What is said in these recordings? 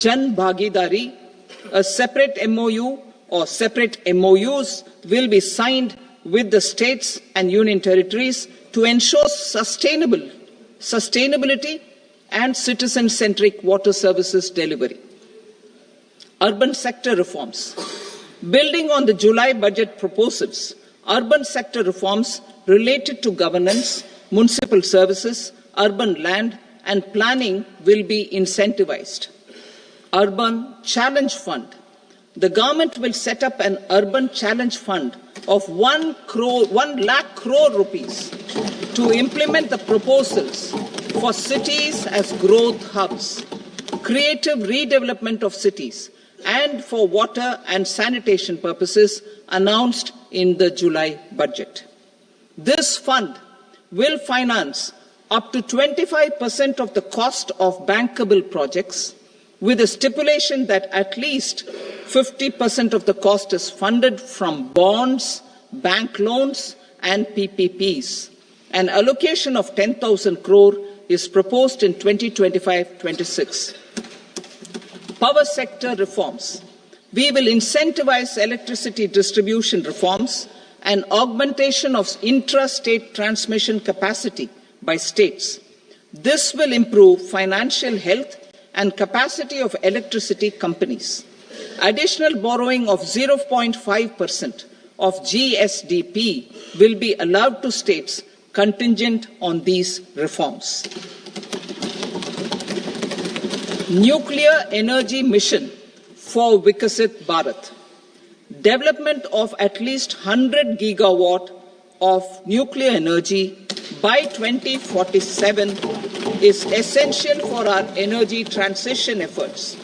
Jan Bhagidari, a separate MOU or separate MOUs will be signed with the states and union territories to ensure sustainability and citizen-centric water services delivery. Urban sector reforms. Building on the July budget proposals, urban sector reforms related to governance, municipal services, urban land and planning will be incentivized. Urban Challenge Fund. The government will set up an Urban Challenge Fund of 1 lakh crore rupees to implement the proposals for cities as growth hubs, creative redevelopment of cities, and for water and sanitation purposes announced in the July budget. This fund will finance up to 25% of the cost of bankable projects, with a stipulation that at least 50% of the cost is funded from bonds, bank loans and PPPs. An allocation of 10,000 crore is proposed in 2025-26. Power sector reforms. We will incentivize electricity distribution reforms and augmentation of intra-state transmission capacity by states. This will improve financial health and capacity of electricity companies. Additional borrowing of 0.5% of GSDP will be allowed to states contingent on these reforms. Nuclear energy mission for Vikasit Bharat. Development of at least 100 gigawatt of nuclear energy by 2047 is essential for our energy transition efforts.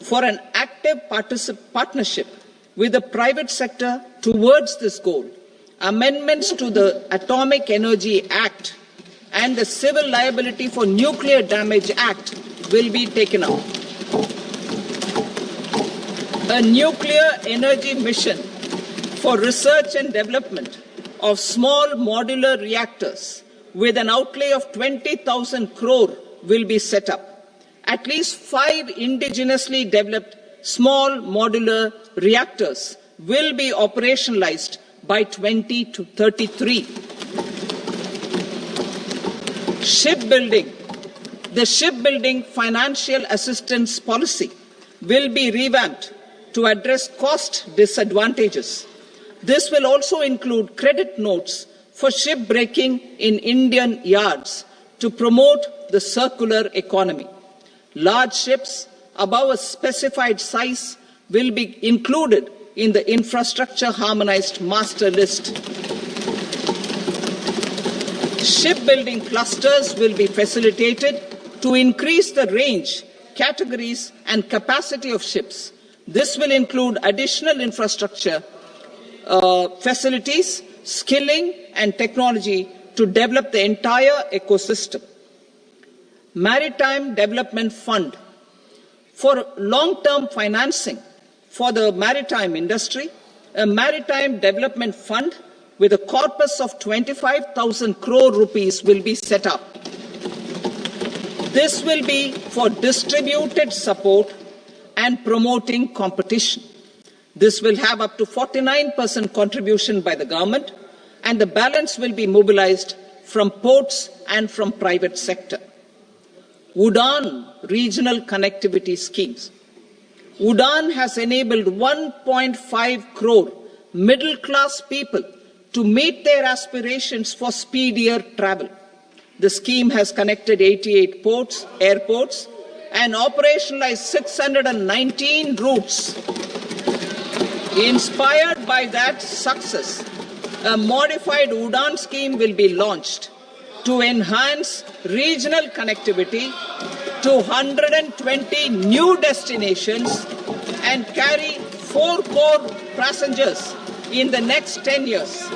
For an active partnership with the private sector towards this goal, amendments to the Atomic Energy Act and the Civil Liability for Nuclear Damage Act will be taken up. A nuclear energy mission for research and development of small modular reactors with an outlay of 20,000 crore will be set up. At least 5 indigenously developed small modular reactors will be operationalized by 2033. Shipbuilding. The shipbuilding financial assistance policy will be revamped to address cost disadvantages. This will also include credit notes for shipbreaking in Indian yards to promote the circular economy. Large ships above a specified size will be included in the infrastructure harmonized master list. Shipbuilding clusters will be facilitated to increase the range, categories and capacity of ships. This will include additional infrastructure, facilities, skilling and technology to develop the entire ecosystem. Maritime Development Fund. For long-term financing for the maritime industry, a Maritime Development Fund with a corpus of 25,000 crore rupees will be set up. This will be for distributed support and promoting competition. This will have up to 49% contribution by the government, and the balance will be mobilized from ports and from private sector. UDAN regional connectivity schemes. UDAN has enabled 1.5 crore middle-class people to meet their aspirations for speedier travel. The scheme has connected 88 airports, and operationalized 619 routes. Inspired by that success, a modified UDAN scheme will be launched to enhance regional connectivity to 120 new destinations and carry 4 crore passengers in the next 10 years.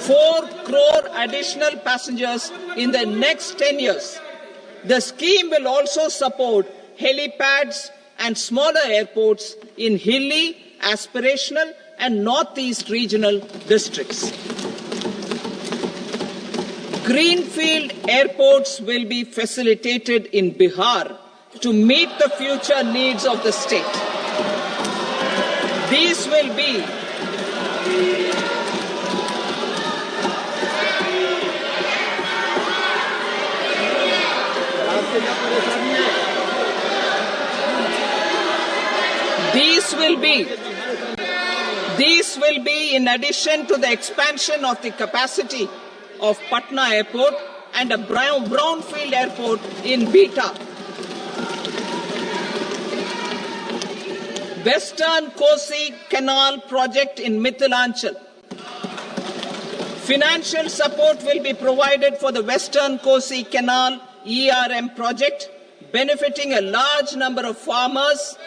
4 crore additional passengers in the next 10 years. The scheme will also support helipads and smaller airports in hilly, aspirational and northeast regional districts. Greenfield airports will be facilitated in Bihar to meet the future needs of the state. These will be These will be in addition to the expansion of the capacity of Patna Airport and a brownfield airport in Beta. Western Kosi Canal project in Mithilanchal. Financial support will be provided for the Western Kosi Canal ERM project, benefiting a large number of farmers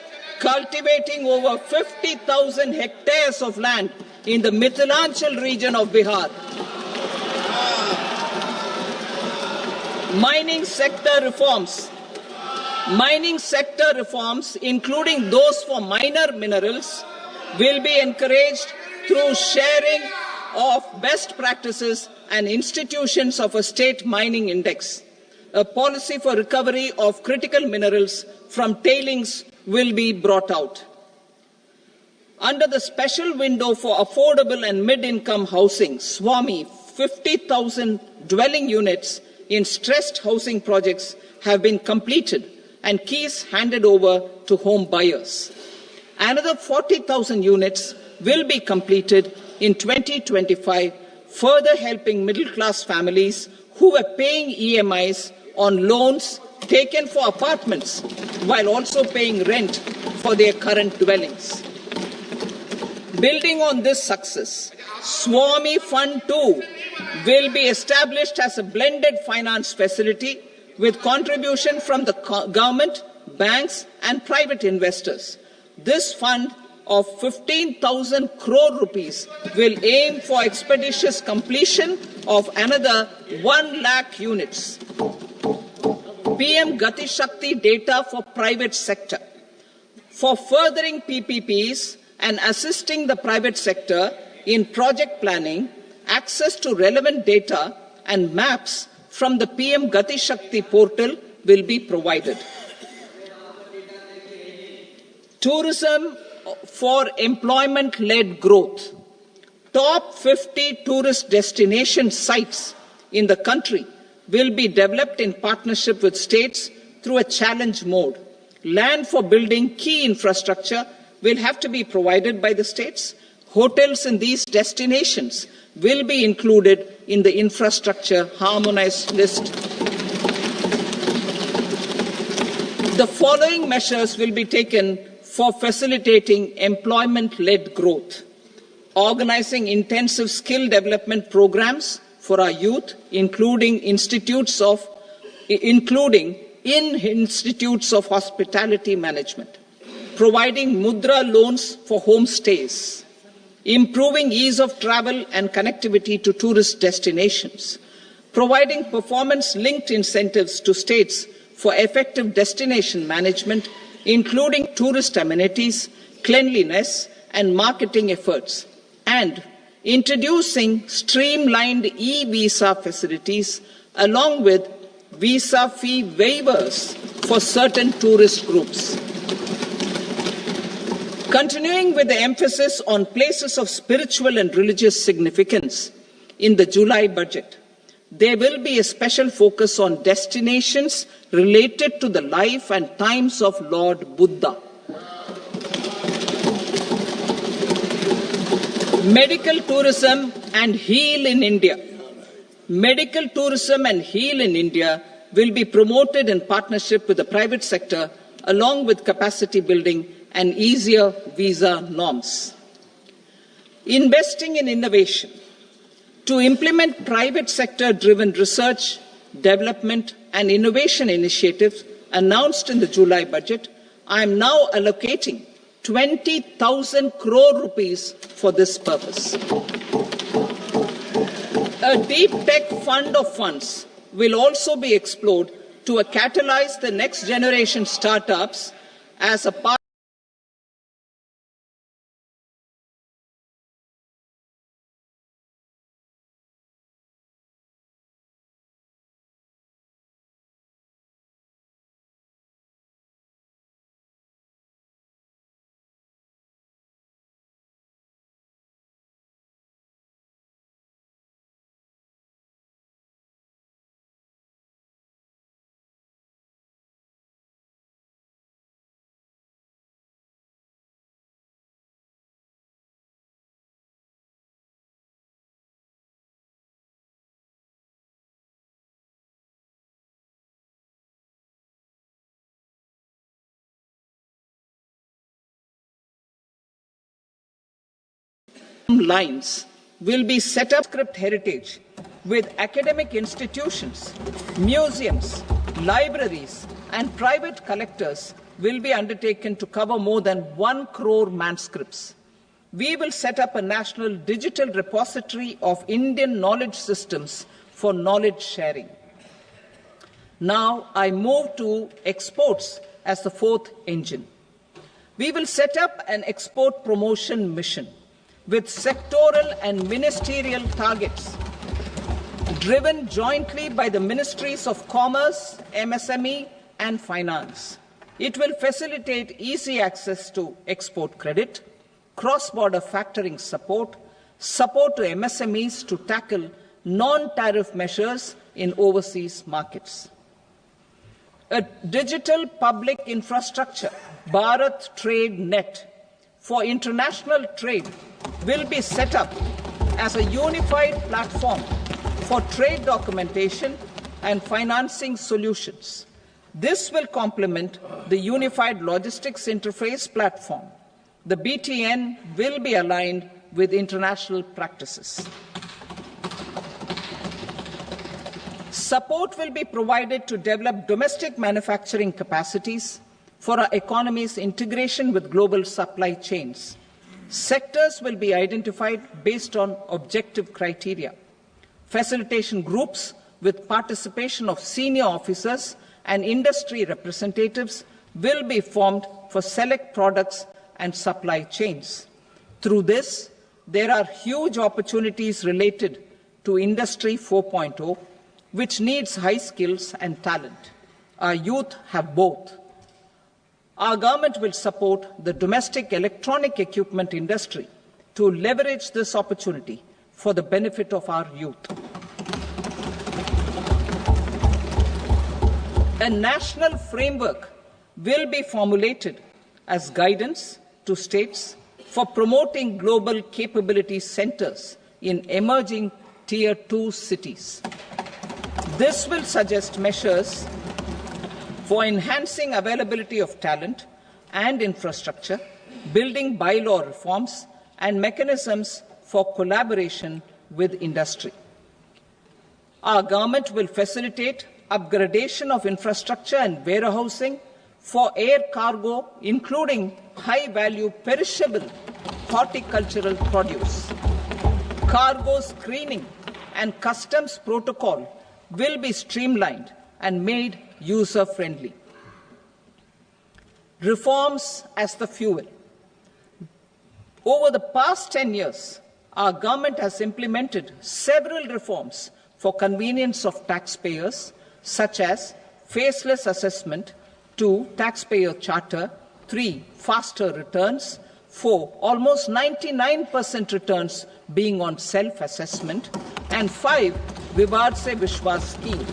cultivating over 50,000 hectares of land in the Mithilanchal region of Bihar. Mining sector reforms, including those for minor minerals, will be encouraged through sharing of best practices and institutions of a state mining index. A policy for recovery of critical minerals from tailings will be brought out. Under the special window for affordable and mid-income housing, SWAMI, 50,000 dwelling units in stressed housing projects have been completed and keys handed over to home buyers. Another 40,000 units will be completed in 2025, further helping middle-class families who were paying EMIs on loans taken for apartments while also paying rent for their current dwellings. Building on this success, SWAMI Fund 2 will be established as a blended finance facility with contribution from the government, banks and private investors. This fund of 15,000 crore rupees will aim for expeditious completion of another 1 lakh units. PM Gati Shakti data for private sector. For furthering PPPs and assisting the private sector in project planning, access to relevant data and maps from the PM Gati Shakti portal will be provided. Tourism for employment-led growth. Top 50 tourist destination sites in the country will be developed in partnership with states through a challenge mode. Land for building key infrastructure will have to be provided by the states. Hotels in these destinations will be included in the infrastructure harmonized list. The following measures will be taken for facilitating employment-led growth. Organizing intensive skill development programs for our youth, including in institutes of hospitality management. Providing mudra loans for homestays. Improving ease of travel and connectivity to tourist destinations. Providing performance-linked incentives to states for effective destination management, including tourist amenities, cleanliness, and marketing efforts. And introducing streamlined e-visa facilities along with visa fee waivers for certain tourist groups. Continuing with the emphasis on places of spiritual and religious significance in the July budget, there will be a special focus on destinations related to the life and times of Lord Buddha. Medical tourism and heal in India. Medical tourism and heal in India will be promoted in partnership with the private sector along with capacity building and easier visa norms. Investing in innovation. To implement private sector-driven research, development and innovation initiatives announced in the July budget, I am now allocating 20,000 crore rupees for this purpose. A deep tech fund of funds will also be explored to catalyze the next generation startups as a part lines will be set up script heritage with academic institutions, museums, libraries, and private collectors will be undertaken to cover more than 1 crore manuscripts. We will set up a national digital repository of Indian knowledge systems for knowledge sharing. Now I move to exports as the fourth engine. We will set up an export promotion mission with sectoral and ministerial targets driven jointly by the Ministries of Commerce, MSME, and Finance. It will facilitate easy access to export credit, cross-border factoring support, support to MSMEs to tackle non-tariff measures in overseas markets. A digital public infrastructure, Bharat Trade Net, for international trade will be set up as a unified platform for trade documentation and financing solutions. This will complement the Unified Logistics Interface platform. The BTN will be aligned with international practices. Support will be provided to develop domestic manufacturing capacities for our economy's integration with global supply chains. Sectors will be identified based on objective criteria. Facilitation groups with participation of senior officers and industry representatives will be formed for select products and supply chains. Through this, there are huge opportunities related to Industry 4.0, which needs high skills and talent. Our youth have both. Our government will support the domestic electronic equipment industry to leverage this opportunity for the benefit of our youth. A national framework will be formulated as guidance to states for promoting global capability centers in emerging Tier 2 cities. This will suggest measures for enhancing availability of talent and infrastructure, building bylaw reforms, and mechanisms for collaboration with industry. Our government will facilitate upgradation of infrastructure and warehousing for air cargo, including high-value perishable horticultural produce. Cargo screening and customs protocol will be streamlined and made user-friendly. Reforms as the fuel. Over the past 10 years, our government has implemented several reforms for convenience of taxpayers, such as faceless assessment, 2, taxpayer charter, 3, faster returns, 4, almost 99% returns being on self-assessment, and 5, Vivad Se Vishwas scheme.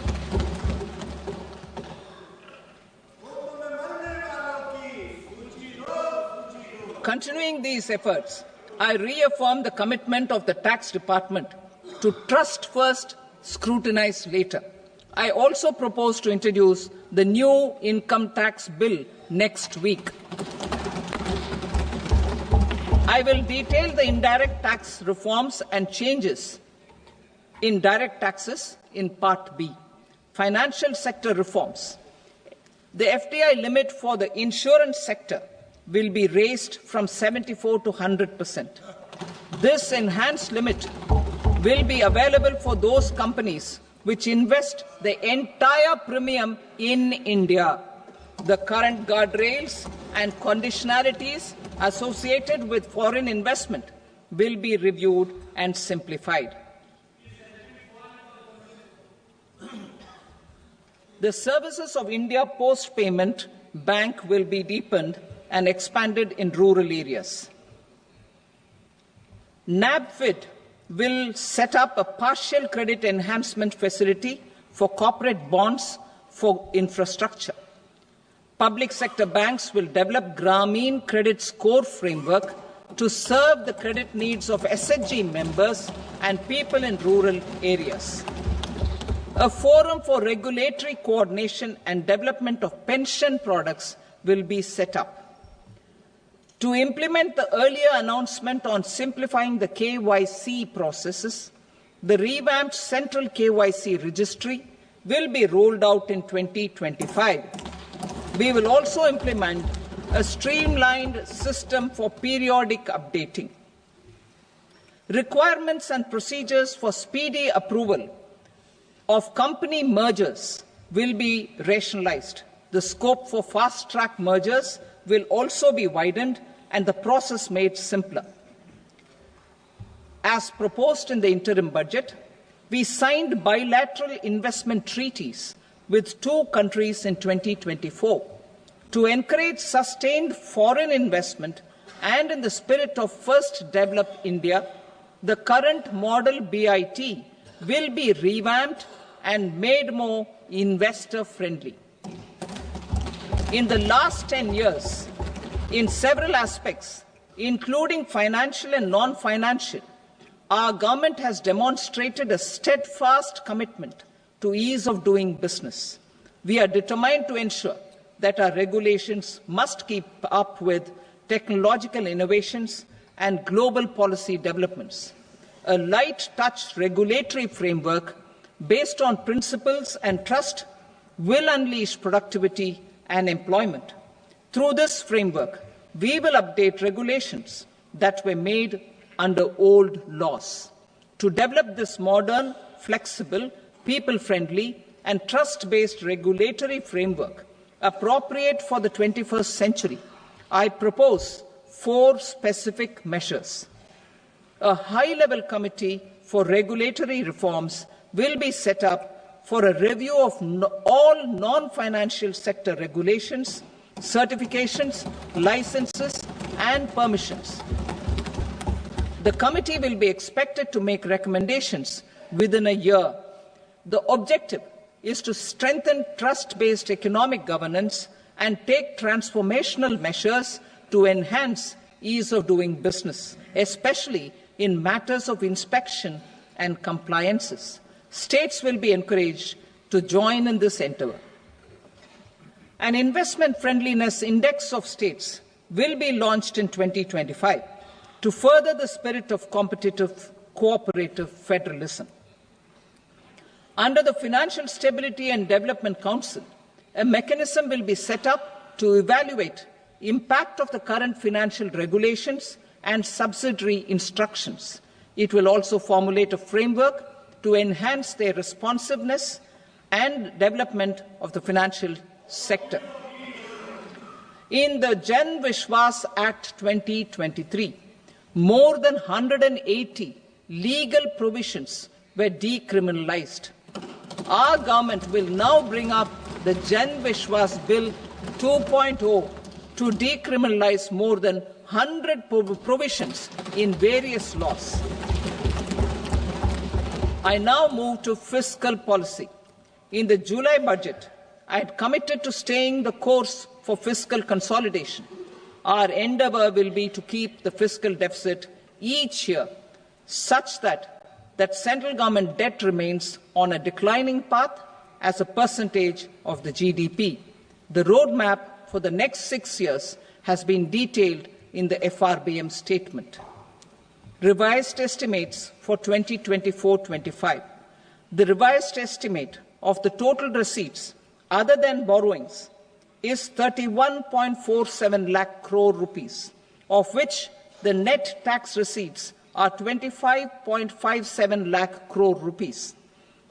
Continuing these efforts, I reaffirm the commitment of the Tax Department to trust first, scrutinize later. I also propose to introduce the new income tax bill next week. I will detail the indirect tax reforms and changes in direct taxes in Part B. Financial sector reforms. The FDI limit for the insurance sector will be raised from 74 to 100%. This enhanced limit will be available for those companies which invest the entire premium in India. The current guardrails and conditionalities associated with foreign investment will be reviewed and simplified. The services of India Post Payment Bank will be deepened and expanded in rural areas. NABFID will set up a partial credit enhancement facility for corporate bonds for infrastructure. Public sector banks will develop Grameen Credit Score framework to serve the credit needs of SHG members and people in rural areas. A forum for regulatory coordination and development of pension products will be set up. To implement the earlier announcement on simplifying the KYC processes, the revamped Central KYC Registry will be rolled out in 2025. We will also implement a streamlined system for periodic updating. Requirements and procedures for speedy approval of company mergers will be rationalized. The scope for fast-track mergers will also be widened and the process made simpler. As proposed in the interim budget, we signed bilateral investment treaties with 2 countries in 2024 to encourage sustained foreign investment, and in the spirit of First Develop India, the current model BIT will be revamped and made more investor-friendly. In the last 10 years, in several aspects, including financial and non-financial, our government has demonstrated a steadfast commitment to ease of doing business. We are determined to ensure that our regulations must keep up with technological innovations and global policy developments. A light-touch regulatory framework based on principles and trust will unleash productivity and employment. Through this framework, we will update regulations that were made under old laws. To develop this modern, flexible, people-friendly and trust-based regulatory framework appropriate for the 21st century, I propose 4 specific measures. A high-level committee for regulatory reforms will be set up for a review of all non-financial sector regulations, certifications, licenses, and permissions. The committee will be expected to make recommendations within a year. The objective is to strengthen trust-based economic governance and take transformational measures to enhance ease of doing business, especially in matters of inspection and compliances. States will be encouraged to join in this endeavour. An investment friendliness index of states will be launched in 2025 to further the spirit of competitive, cooperative federalism. Under the Financial Stability and Development Council, a mechanism will be set up to evaluate impact of the current financial regulations and subsidiary instructions. It will also formulate a framework to enhance their responsiveness and development of the financial sector. In the Jan Vishwas Act 2023, more than 180 legal provisions were decriminalized. Our government will now bring up the Jan Vishwas Bill 2.0 to decriminalize more than 100 provisions in various laws. I now move to fiscal policy. In the July budget, I had committed to staying the course for fiscal consolidation. Our endeavour will be to keep the fiscal deficit each year such that central government debt remains on a declining path as a percentage of the GDP. The roadmap for the next 6 years has been detailed in the FRBM statement. Revised estimates for 2024-25. The revised estimate of the total receipts other than borrowings is 31.47 lakh crore rupees, of which the net tax receipts are 25.57 lakh crore rupees.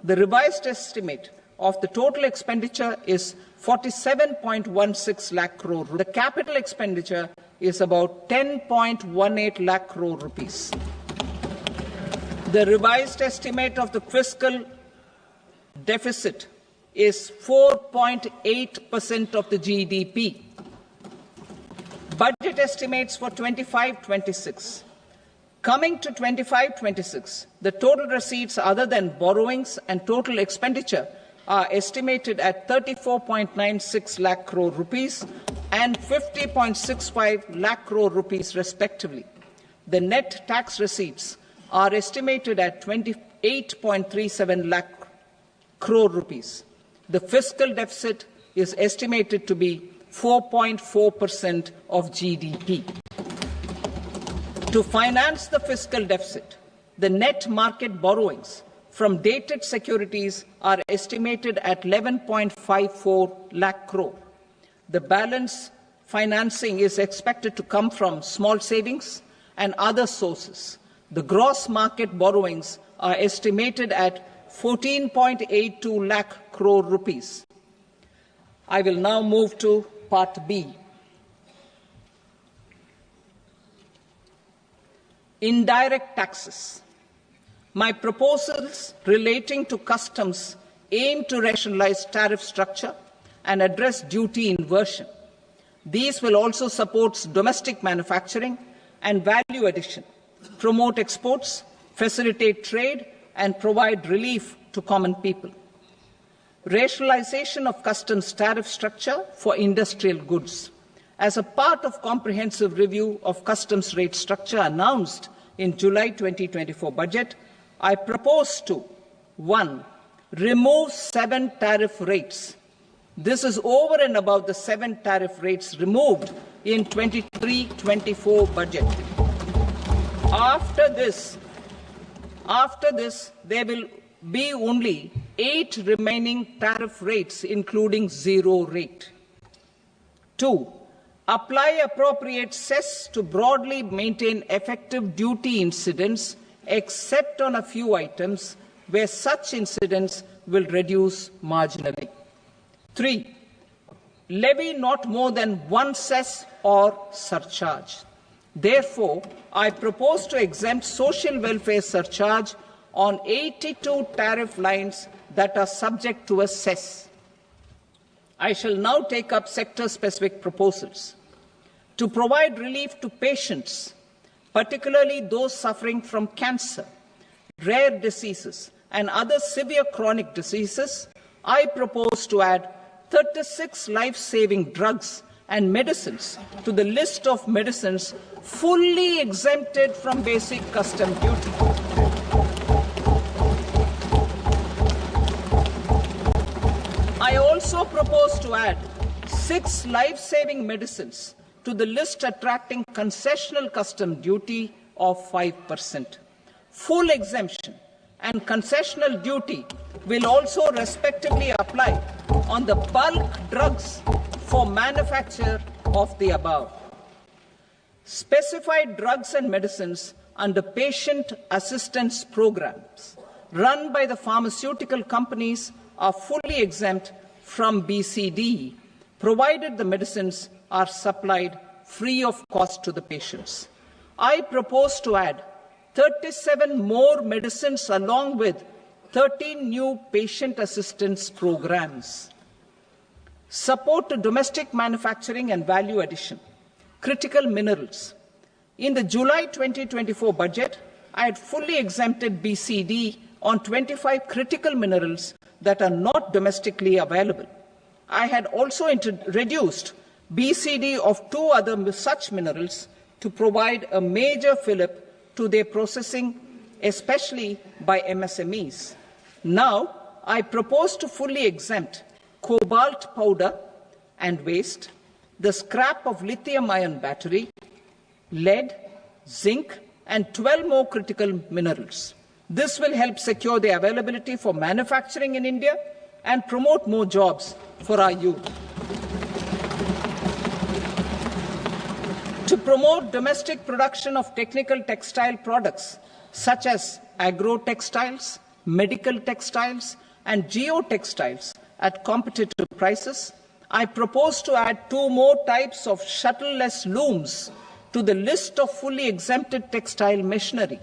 The revised estimate of the total expenditure is 47.16 lakh crore. The capital expenditure is about 10.18 lakh crore rupees. The revised estimate of the fiscal deficit is 4.8% of the GDP. Budget estimates for 25-26. Coming to 25-26, the total receipts other than borrowings and total expenditure are estimated at 34.96 lakh crore rupees and 50.65 lakh crore rupees respectively. The net tax receipts are estimated at 28.37 lakh crore rupees. The fiscal deficit is estimated to be 4.4% of GDP. To finance the fiscal deficit, the net market borrowings from dated securities are estimated at 11.54 lakh crore. The balance financing is expected to come from small savings and other sources. The gross market borrowings are estimated at 14.82 lakh crore rupees. I will now move to Part B. Indirect taxes. My proposals relating to customs aim to rationalize tariff structure and address duty inversion. These will also support domestic manufacturing and value addition, promote exports, facilitate trade, and provide relief to common people. Rationalization of customs tariff structure for industrial goods. As a part of comprehensive review of customs rate structure announced in July 2024 budget, I propose to 1. Remove 7 tariff rates. This is over and above the 7 tariff rates removed in 23-24 budget. After this, there will be only 8 remaining tariff rates, including 0 rate. 2. Apply appropriate cess to broadly maintain effective duty incidence, except on a few items where such incidence will reduce marginally. 3. Levy not more than 1 cess or surcharge. Therefore, I propose to exempt social welfare surcharge on 82 tariff lines that are subject to a cess. I shall now take up sector-specific proposals. To provide relief to patients, particularly those suffering from cancer, rare diseases, and other severe chronic diseases, I propose to add 36 life-saving drugs and medicines to the list of medicines fully exempted from basic custom duty. I also propose to add 6 life-saving medicines to the list attracting concessional custom duty of 5%. Full exemption and concessional duty will also respectively apply on the bulk drugs for manufacture of the above. Specified drugs and medicines under patient assistance programs run by the pharmaceutical companies are fully exempt from BCD, provided the medicines are supplied free of cost to the patients. I propose to add 37 more medicines along with 13 new patient assistance programs. Support to domestic manufacturing and value addition. Critical minerals. In the July 2024 budget, I had fully exempted BCD on 25 critical minerals that are not domestically available. I had also reduced BCD of 2 other such minerals to provide a major fillip to their processing, especially by MSMEs. Now, I propose to fully exempt cobalt powder and waste, the scrap of lithium-ion battery, lead, zinc, and 12 more critical minerals. This will help secure the availability for manufacturing in India and promote more jobs for our youth. To promote domestic production of technical textile products such as agro-textiles, medical textiles, and geotextiles at competitive prices, I propose to add 2 more types of shuttle-less looms to the list of fully exempted textile machinery.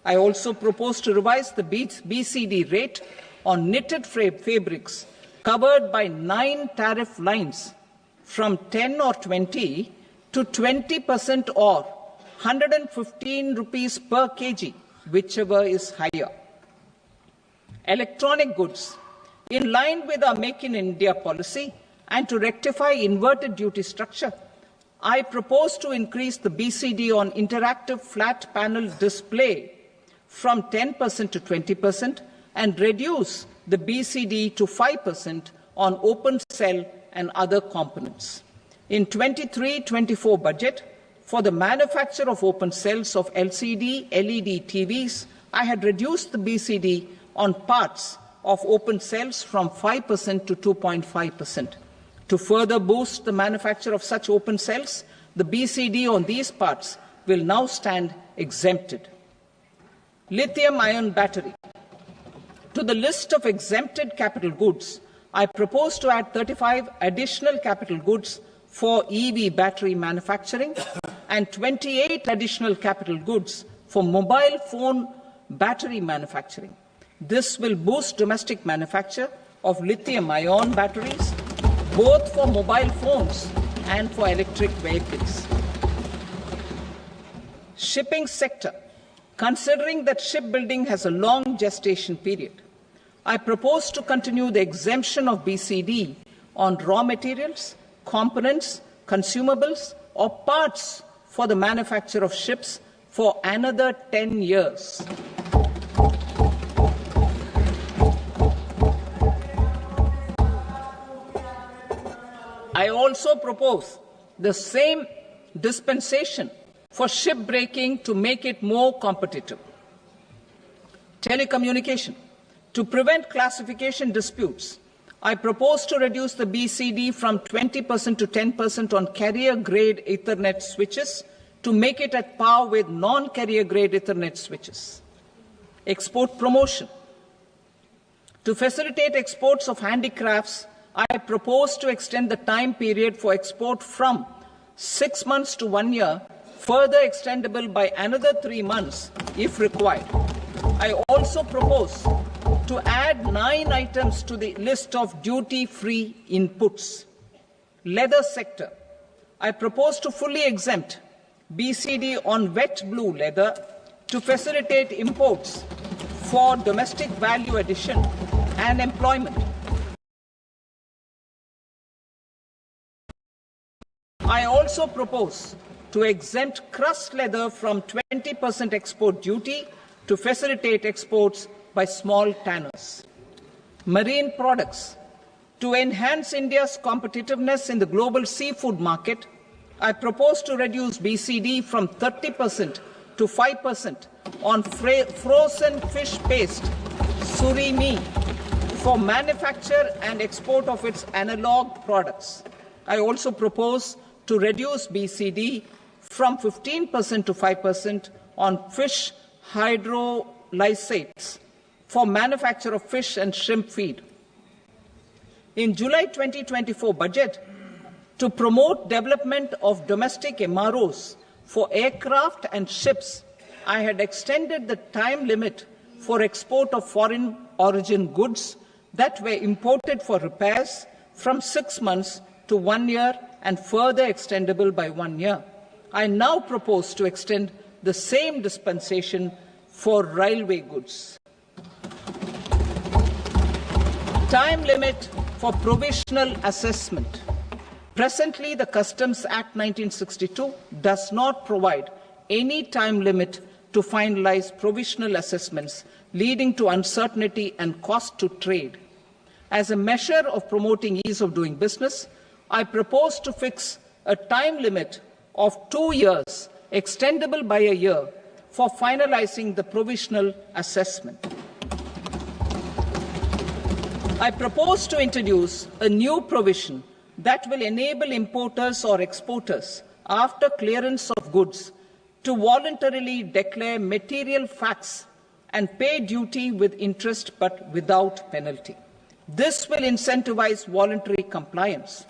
I also propose to revise the BCD rate on knitted fabrics covered by 9 tariff lines from 10 or 20 to 20% or 115 rupees per kg, whichever is higher. Electronic goods. In line with our Make in India policy and to rectify inverted duty structure, I propose to increase the BCD on interactive flat panel display from 10% to 20% and reduce the BCD to 5% on open cell and other components. In 23-24 budget, For the manufacture of open cells of LCD, LED TVs, I had reduced the BCD on parts of open cells from 5% to 2.5%. To further boost the manufacture of such open cells, the BCD on these parts will now stand exempted. Lithium-ion battery. To the list of exempted capital goods, I propose to add 35 additional capital goods for EV battery manufacturing and 28 additional capital goods for mobile phone battery manufacturing. This will boost domestic manufacture of lithium-ion batteries, both for mobile phones and for electric vehicles. Shipping sector. Considering that shipbuilding has a long gestation period, I propose to continue the exemption of BCD on raw materials, components, consumables, or parts for the manufacture of ships for another 10 years. I also propose the same dispensation for shipbreaking to make it more competitive. Telecommunication. To prevent classification disputes, I propose to reduce the BCD from 20% to 10% on carrier-grade Ethernet switches to make it at par with non-carrier-grade Ethernet switches. Export promotion. To facilitate exports of handicrafts, I propose to extend the time period for export from 6 months to 1 year, further extendable by another 3 months if required. I also propose to add 9 items to the list of duty-free inputs. Leather sector. I propose to fully exempt BCD on wet blue leather to facilitate imports for domestic value addition and employment. I also propose to exempt crust leather from 20% export duty to facilitate exports by small tanners. Marine products. To enhance India's competitiveness in the global seafood market, I propose to reduce BCD from 30% to 5% on frozen fish paste, surimi, for manufacture and export of its analog products. I also propose to reduce BCD from 15% to 5% on fish hydrolysates for manufacture of fish and shrimp feed. In July 2024 budget, to promote development of domestic MROs for aircraft and ships, I had extended the time limit for export of foreign origin goods that were imported for repairs from 6 months to 1 year and further extendable by 1 year. I now propose to extend the same dispensation for railway goods. Time limit for provisional assessment. Presently, the Customs Act 1962 does not provide any time limit to finalize provisional assessments, leading to uncertainty and cost to trade. As a measure of promoting ease of doing business, I propose to fix a time limit of 2 years, extendable by a year, for finalizing the provisional assessment. I propose to introduce a new provision that will enable importers or exporters, after clearance of goods, to voluntarily declare material facts and pay duty with interest but without penalty. This will incentivize voluntary compliance.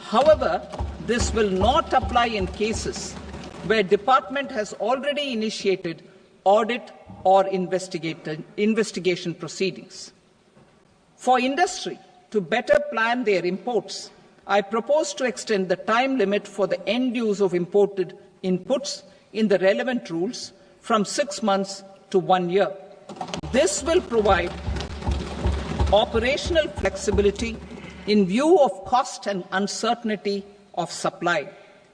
However, this will not apply in cases where department has already initiated audit or investigation proceedings. For industry to better plan their imports, I propose to extend the time limit for the end use of imported inputs in the relevant rules from 6 months to 1 year. This will provide operational flexibility in view of cost and uncertainty of supply.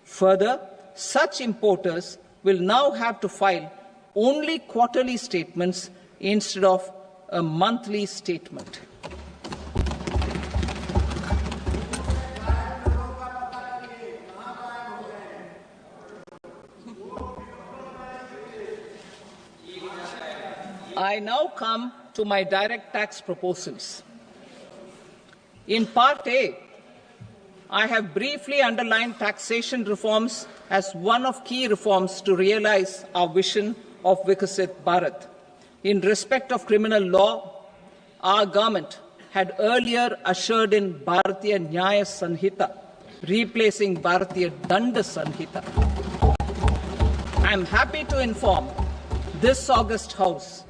Further, such importers will now have to file only quarterly statements instead of a monthly statement. I now come to my direct tax proposals. In Part A, I have briefly underlined taxation reforms as one of key reforms to realize our vision of Vikasit Bharat. In respect of criminal law, our government had earlier ushered in Bharatiya Nyaya Sanhita, replacing Bharatiya Danda Sanhita. I am happy to inform this august House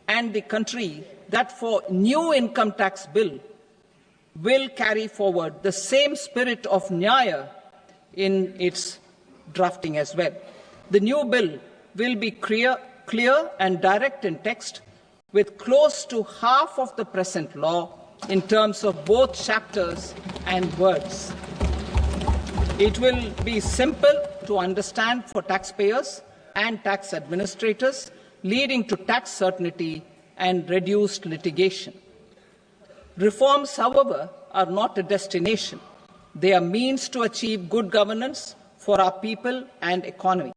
and the country that for new income tax bill will carry forward the same spirit of Nyaya in its drafting as well. The new bill will be clear and direct in text, with close to half of the present law in terms of both chapters and words. It will be simple to understand for taxpayers and tax administrators, leading to tax certainty and reduced litigation. Reforms, however, are not a destination. They are means to achieve good governance for our people and economy.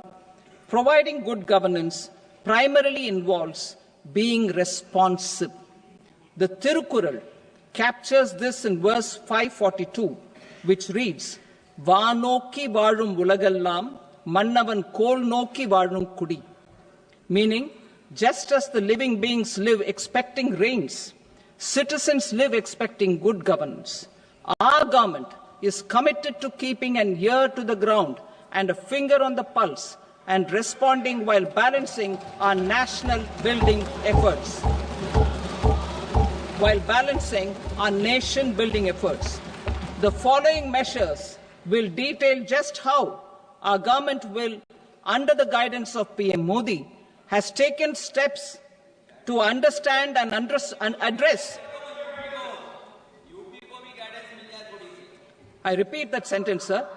Providing good governance primarily involves being responsive. The Tirukkural captures this in verse 542, which reads, "Vaanokki vaazhum ulagallam, mannavan kol nokki vaazhum kudi," meaning, just as the living beings live expecting rains, citizens live expecting good governance. Our government is committed to keeping an ear to the ground and a finger on the pulse and responding while balancing our national building efforts. The following measures will detail just how our government will, under the guidance of PM Modi, has taken steps to understand and address. I repeat that sentence, sir.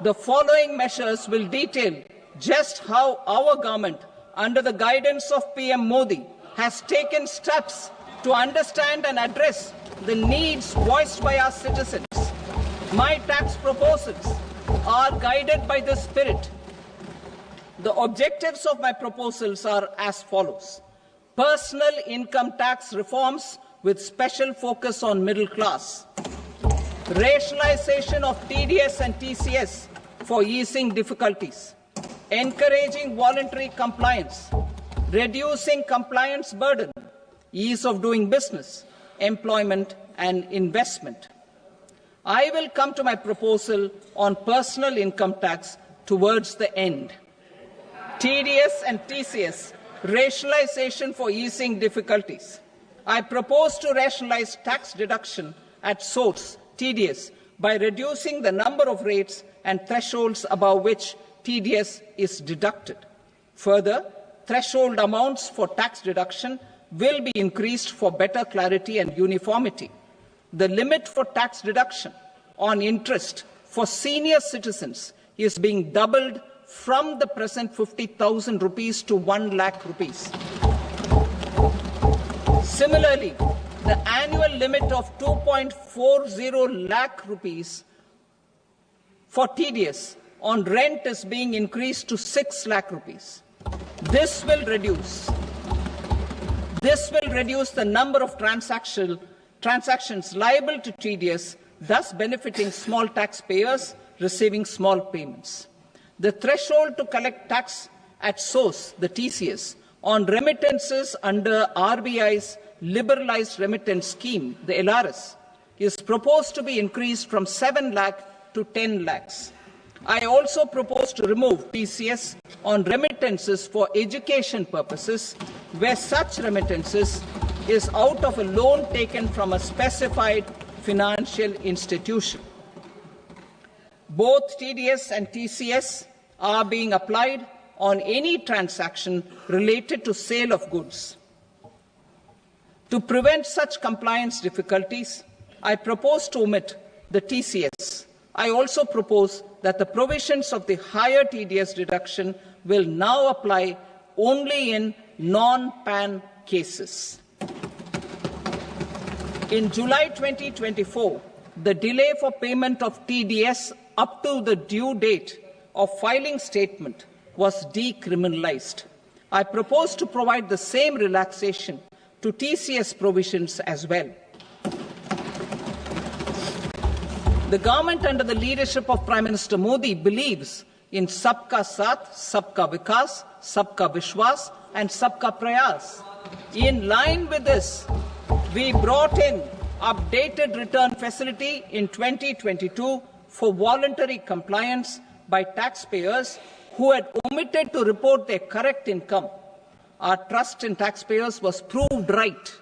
The following measures will detail just how our government, under the guidance of PM Modi, has taken steps to understand and address the needs voiced by our citizens. My tax proposals are guided by this spirit. The objectives of my proposals are as follows. Personal income tax reforms with special focus on middle class. Rationalization of TDS and TCS for easing difficulties. Encouraging voluntary compliance. Reducing compliance burden. Ease of doing business, employment and investment. I will come to my proposal on personal income tax towards the end. TDS and TCS, rationalization for easing difficulties. I propose to rationalize tax deduction at source, TDS, by reducing the number of rates and thresholds above which TDS is deducted. Further, threshold amounts for tax deduction will be increased for better clarity and uniformity. The limit for tax deduction on interest for senior citizens is being doubled from the present 50,000 rupees to 1 lakh rupees. Similarly, the annual limit of 2.40 lakh rupees for TDS on rent is being increased to 6 lakh rupees. This will reduce the number of transactions liable to TDS, thus benefiting small taxpayers receiving small payments. The threshold to collect tax at source, the TCS, on remittances under RBI's liberalized remittance scheme, the LRS, is proposed to be increased from 7 lakh to 10 lakhs. I also propose to remove TCS on remittances for education purposes, where such remittances is out of a loan taken from a specified financial institution. Both TDS and TCS are being applied on any transaction related to sale of goods. To prevent such compliance difficulties, I propose to omit the TCS. I also propose that the provisions of the higher TDS deduction will now apply only in non-PAN cases. In July 2024, the delay for payment of TDS up to the due date of filing statement was decriminalized. I propose to provide the same relaxation to TCS provisions as well. The government under the leadership of Prime Minister Modi believes in Sabka Saath, Sabka Vikas, Sabka Vishwas and Sabka Prayas. In line with this, we brought in updated return facility in 2022 for voluntary compliance by taxpayers who had omitted to report their correct income. Our trust in taxpayers was proved right.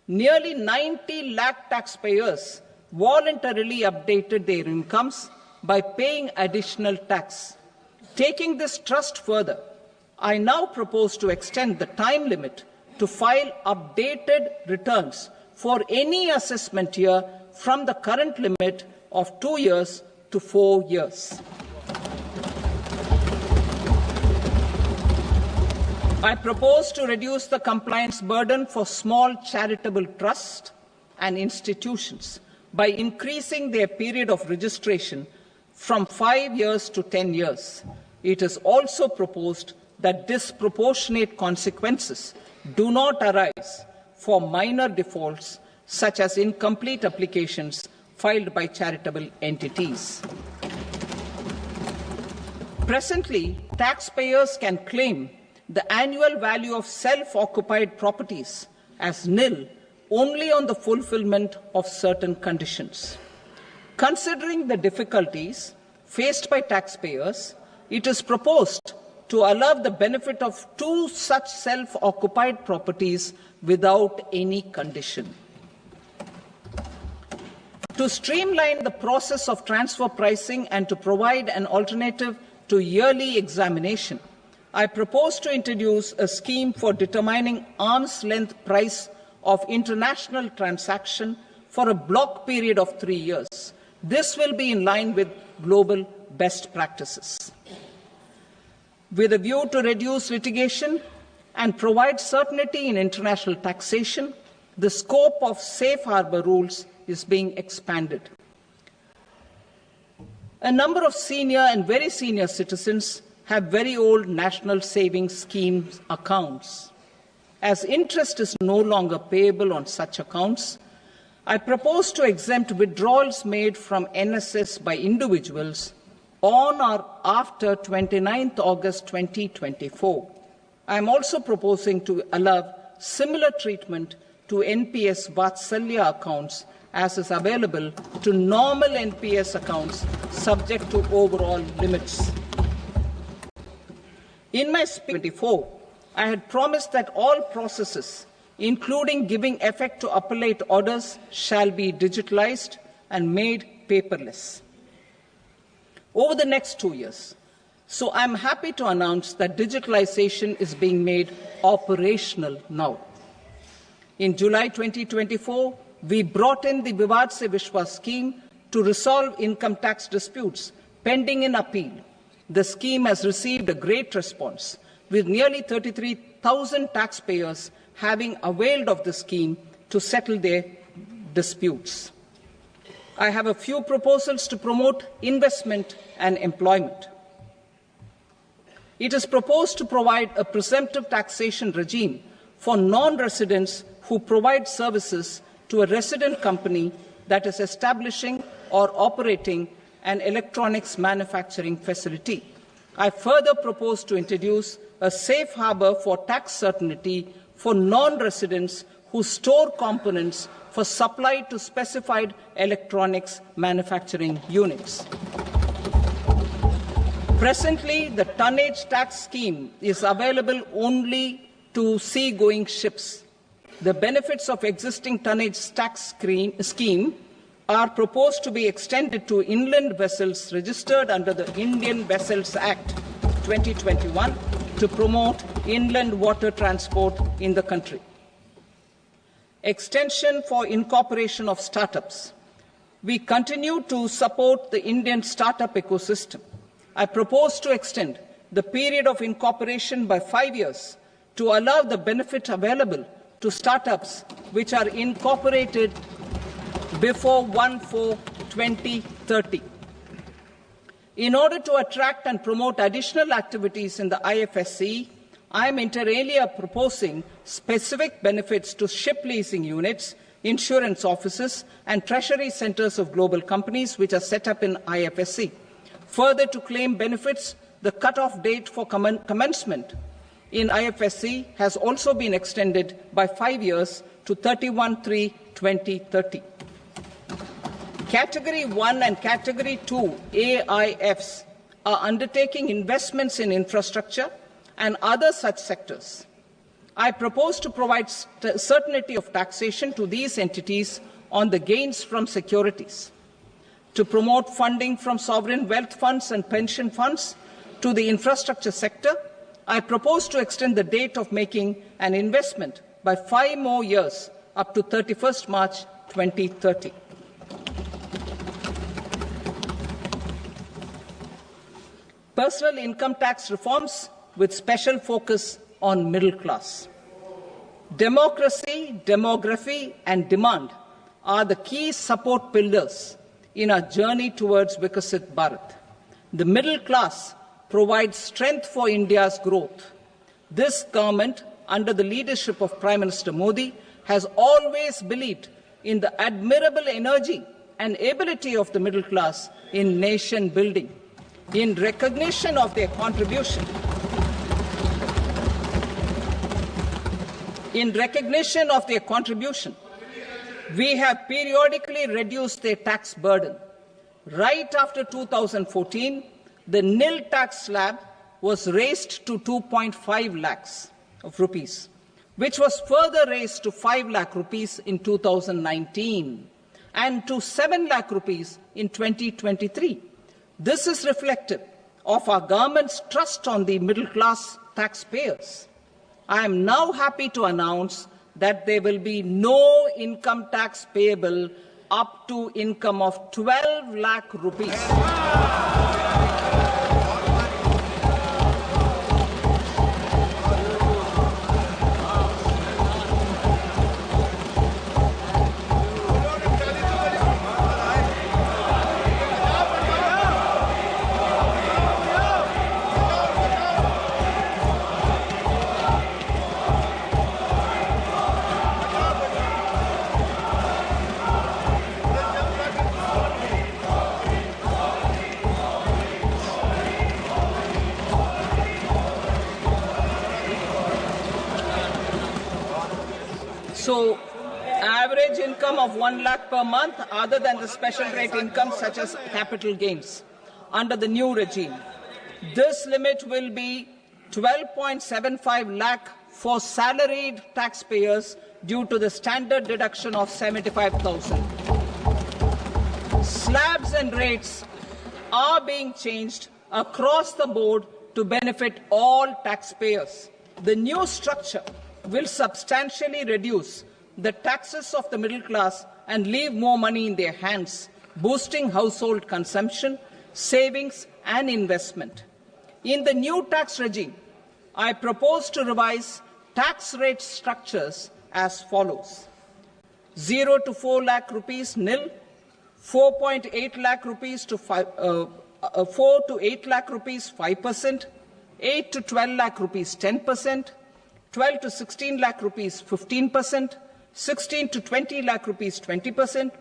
Nearly 90 lakh taxpayers voluntarily updated their incomes by paying additional tax. Taking this trust further, I now propose to extend the time limit to file updated returns for any assessment year from the current limit of 2 years to 4 years. I propose to reduce the compliance burden for small charitable trusts and institutions by increasing their period of registration from 5 years to 10 years. It is also proposed that disproportionate consequences do not arise for minor defaults such as incomplete applications filed by charitable entities. Presently, taxpayers can claim the annual value of self-occupied properties as nil only on the fulfillment of certain conditions. Considering the difficulties faced by taxpayers, it is proposed to allow the benefit of 2 such self-occupied properties without any condition. To streamline the process of transfer pricing and to provide an alternative to yearly examination, I propose to introduce a scheme for determining arm's length price of international transaction for a block period of 3 years. This will be in line with global best practices. With a view to reduce litigation and provide certainty in international taxation, the scope of safe harbor rules is being expanded. A number of senior and very senior citizens have very old national savings schemes accounts. As interest is no longer payable on such accounts, I propose to exempt withdrawals made from NSS by individuals on or after 29th August 2024. I am also proposing to allow similar treatment to NPS Vatsalya accounts as is available to normal NPS accounts subject to overall limits. In my speech 24, I had promised that all processes, including giving effect to appellate orders, shall be digitalized and made paperless over the next 2 years. So I'm happy to announce that digitalization is being made operational now. In July 2024, we brought in the Vivad Se Vishwas scheme to resolve income tax disputes pending in appeal. The scheme has received a great response, with nearly 33,000 taxpayers having availed of the scheme to settle their disputes. I have a few proposals to promote investment and employment. It is proposed to provide a presumptive taxation regime for non-residents who provide services to a resident company that is establishing or operating an electronics manufacturing facility. I further propose to introduce a safe harbor for tax certainty for non-residents who store components for supply to specified electronics manufacturing units. Presently, the tonnage tax scheme is available only to sea-going ships. The benefits of existing tonnage tax scheme are proposed to be extended to inland vessels registered under the Indian Vessels Act 2021 to promote inland water transport in the country. Extension for incorporation of startups. We continue to support the Indian startup ecosystem. I propose to extend the period of incorporation by 5 years to allow the benefit available to startups which are incorporated before 1/4/2030. In order to attract and promote additional activities in the IFSC, I am inter alia proposing specific benefits to ship leasing units, insurance offices, and treasury centres of global companies which are set up in IFSC. Further, to claim benefits, the cut-off date for commencement in IFSC has also been extended by 5 years to 31/3/2030. Category 1 and Category 2 AIFs are undertaking investments in infrastructure and other such sectors. I propose to provide certainty of taxation to these entities on the gains from securities, to promote funding from sovereign wealth funds and pension funds to the infrastructure sector. I propose to extend the date of making an investment by 5 more years up to 31st March 2030. Personal income tax reforms with special focus on middle class. Democracy, demography, and demand are the key support pillars in our journey towards Vikasit Bharat. The middle class provides strength for India's growth. This government, under the leadership of Prime Minister Modi, has always believed in the admirable energy and ability of the middle class in nation building. In recognition of their contribution, we have periodically reduced their tax burden. Right after 2014, the nil tax slab was raised to 2.5 lakhs of rupees, which was further raised to 5 lakh rupees in 2019 and to 7 lakh rupees in 2023. This is reflective of our government's trust on the middle class taxpayers. I am now happy to announce that there will be no income tax payable up to income of 12 lakh rupees. So, average income of 1 lakh per month, other than the special rate income such as capital gains, under the new regime. This limit will be 12.75 lakh for salaried taxpayers due to the standard deduction of 75,000. Slabs and rates are being changed across the board to benefit all taxpayers. The new structure will substantially reduce the taxes of the middle class and leave more money in their hands, boosting household consumption, savings, and investment. In the new tax regime, I propose to revise tax rate structures as follows: 0 to 4 lakh rupees nil, 4.8 lakh rupees to 4 to 8 lakh rupees 5%, 8 to 12 lakh rupees 10%, 12 to 16 lakh rupees 15%, 16 to 20 lakh rupees 20%,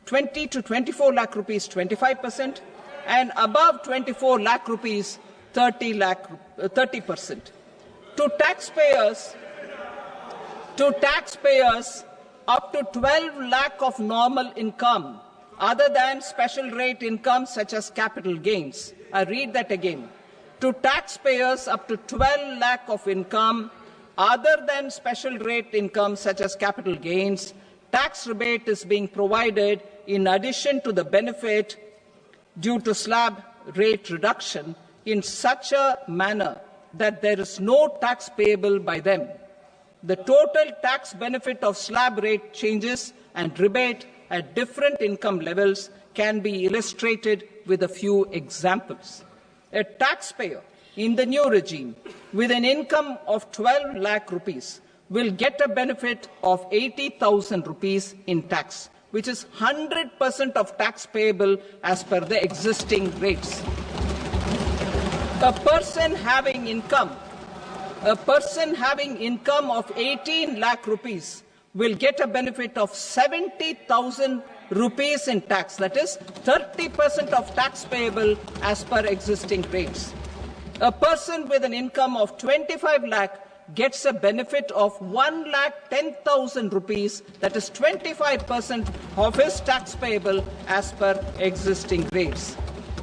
20 to 24 lakh rupees 25%, and above 24 lakh rupees 30%. To taxpayers up to 12 lakh of normal income, other than special rate income such as capital gains. I read that again. To taxpayers up to 12 lakh of income, other than special rate income such as capital gains, tax rebate is being provided in addition to the benefit due to slab rate reduction in such a manner that there is no tax payable by them. The total tax benefit of slab rate changes and rebate at different income levels can be illustrated with a few examples. A taxpayer in the new regime with an income of 12 lakh rupees will get a benefit of 80,000 rupees in tax, which is 100% of tax payable as per the existing rates. A person having income A person having income of 18 lakh rupees will get a benefit of 70,000 rupees in tax. That is 30% of tax payable as per existing rates. A person with an income of 25 lakh gets a benefit of 1,10,000 rupees, that is 25% of his tax payable as per existing rates.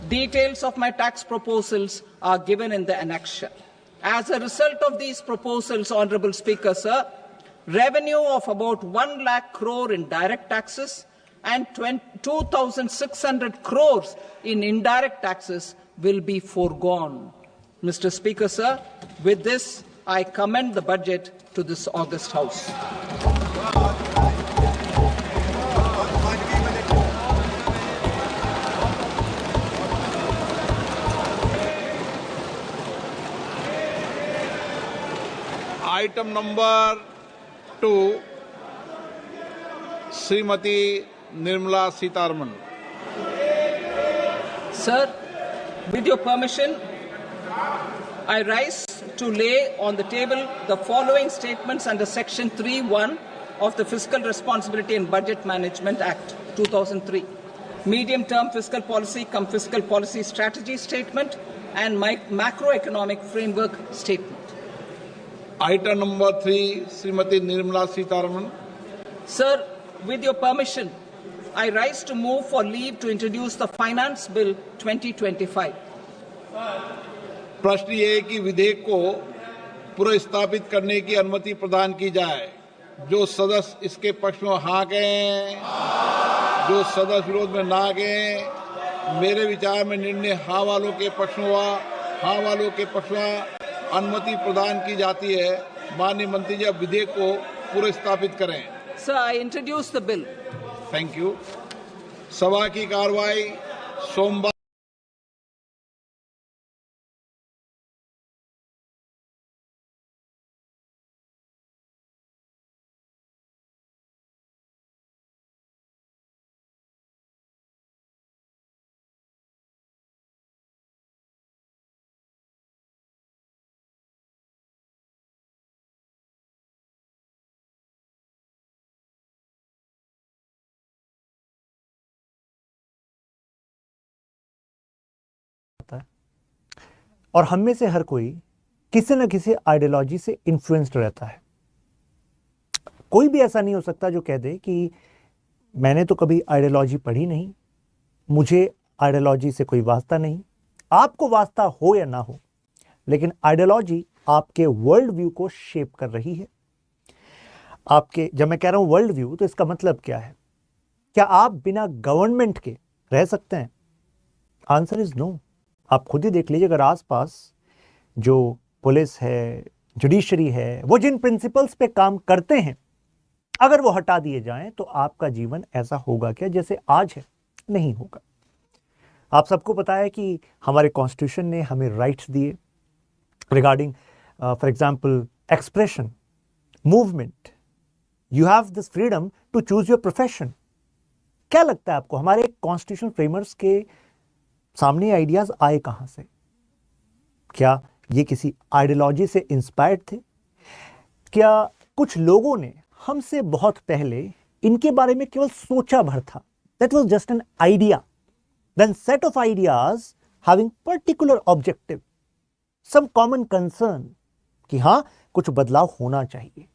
Details of my tax proposals are given in the annexure. As a result of these proposals, Honourable Speaker, sir, revenue of about 1 lakh crore in direct taxes and 2,600 crores in indirect taxes will be foregone. Mr. Speaker, sir, with this, I commend the budget to this august House. Item number 2, Srimati Nirmala Sitharaman. Sir, with your permission, I rise to lay on the table the following statements under Section 3(1) of the Fiscal Responsibility and Budget Management Act 2003. Medium-term fiscal policy cum fiscal policy strategy statement and macroeconomic framework statement. Item number 3, Srimati Nirmala Sitharaman. Sir, with your permission, I rise to move for leave to introduce the Finance Bill 2025. प्रश्न ये है कि विधेयक को पुनर्स्थापित करने की अनुमति प्रदान की जाए। जो सदस्य इसके पक्ष में हाँ कहें, जो सदस्य विरोध में ना कहें। मेरे विचार में निर्णय हाँ वालों के पक्ष में हुआ, हाँ वालों के पक्ष में अनुमति प्रदान की जाती है। माननीय मंत्री जी, अब विधेयक को पुनर्स्थापित करें। Sir, I introduce the bill. Thank you. सभा की कार्रवाई सोमवार और हम में से हर कोई किसी न किसी आइडियोलॉजी से इन्फ्लुएंस्ड रहता है। कोई भी ऐसा नहीं हो सकता जो कह दे कि मैंने तो कभी आइडियोलॉजी पढ़ी नहीं, मुझे आइडियोलॉजी से कोई वास्ता नहीं। आपको वास्ता हो या ना हो, लेकिन आइडियोलॉजी आपके वर्ल्ड व्यू को शेप कर रही है। आपके, जब मैं कह रहा हूं वर्ल्ड व्यू, तो इसका मतलब क्या है? क्या आप बिना गवर्नमेंट के रह सकते हैं? Answer is no. आप खुद ही देख लीजिए, अगर आसपास जो पुलिस है, जुडिशरी है, वो जिन प्रिंसिपल्स पे काम करते हैं, अगर वो हटा दिए जाएं तो आपका जीवन ऐसा होगा क्या जैसे आज है? नहीं होगा। आप सबको पता है कि हमारे कॉन्स्टिट्यूशन ने हमें राइट्स दिए regarding for example expression, movement. You have this freedom to choose your profession. क्या लगता है आपको हमारे कॉन्स्टिट्यूशन फ्रेमर्स के सामने आइडियाज आए कहां से? क्या ये किसी आइडियोलॉजी से इंस्पायर्ड थे? क्या कुछ लोगों ने हमसे बहुत पहले इनके बारे में केवल सोचा भर था? That was just an idea, then set of ideas having particular objective, some common concern कि हां कुछ बदलाव होना चाहिए।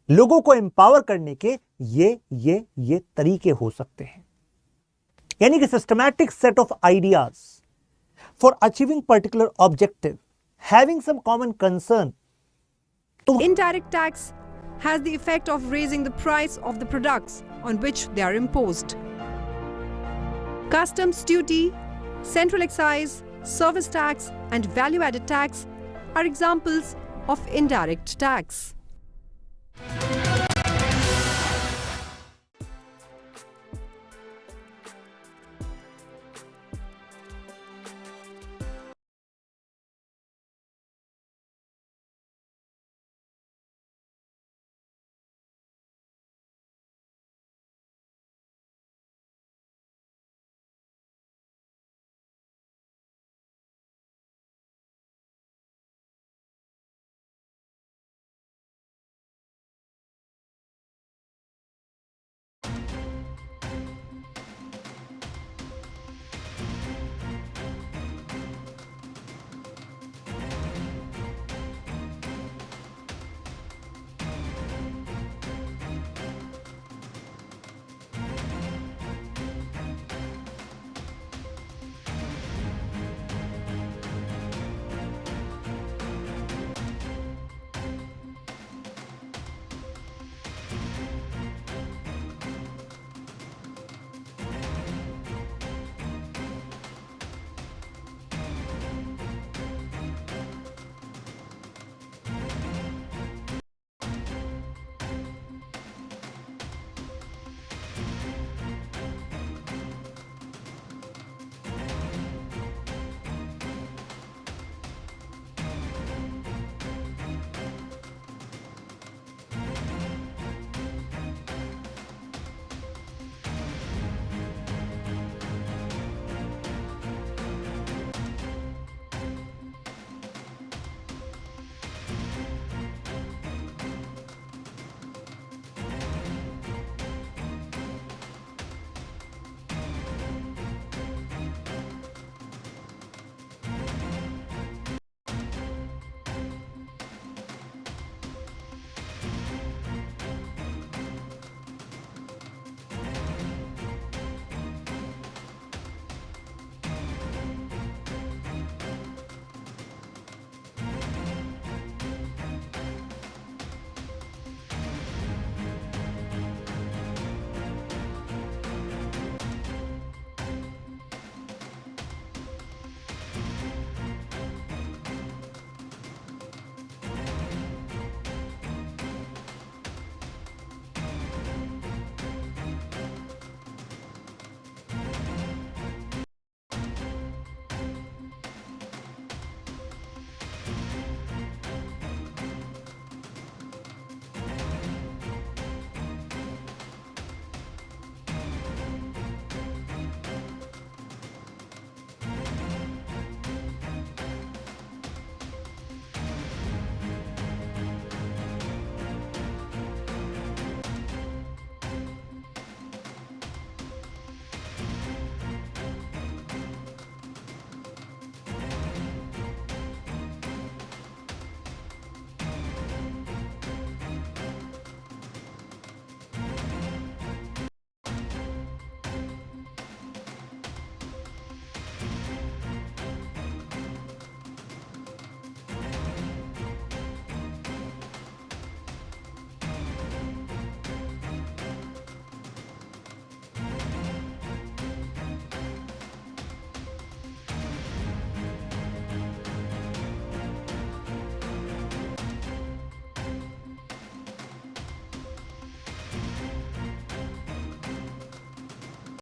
लोगों को एम्पावर करने के ये तरीके हो सकते हैं। यानी कि systematic set of ideas for achieving particular objective, having some common concern. तो indirect tax has the effect of raising the price of the products on which they are imposed. Customs duty, central excise, service tax and value-added tax are examples of indirect tax.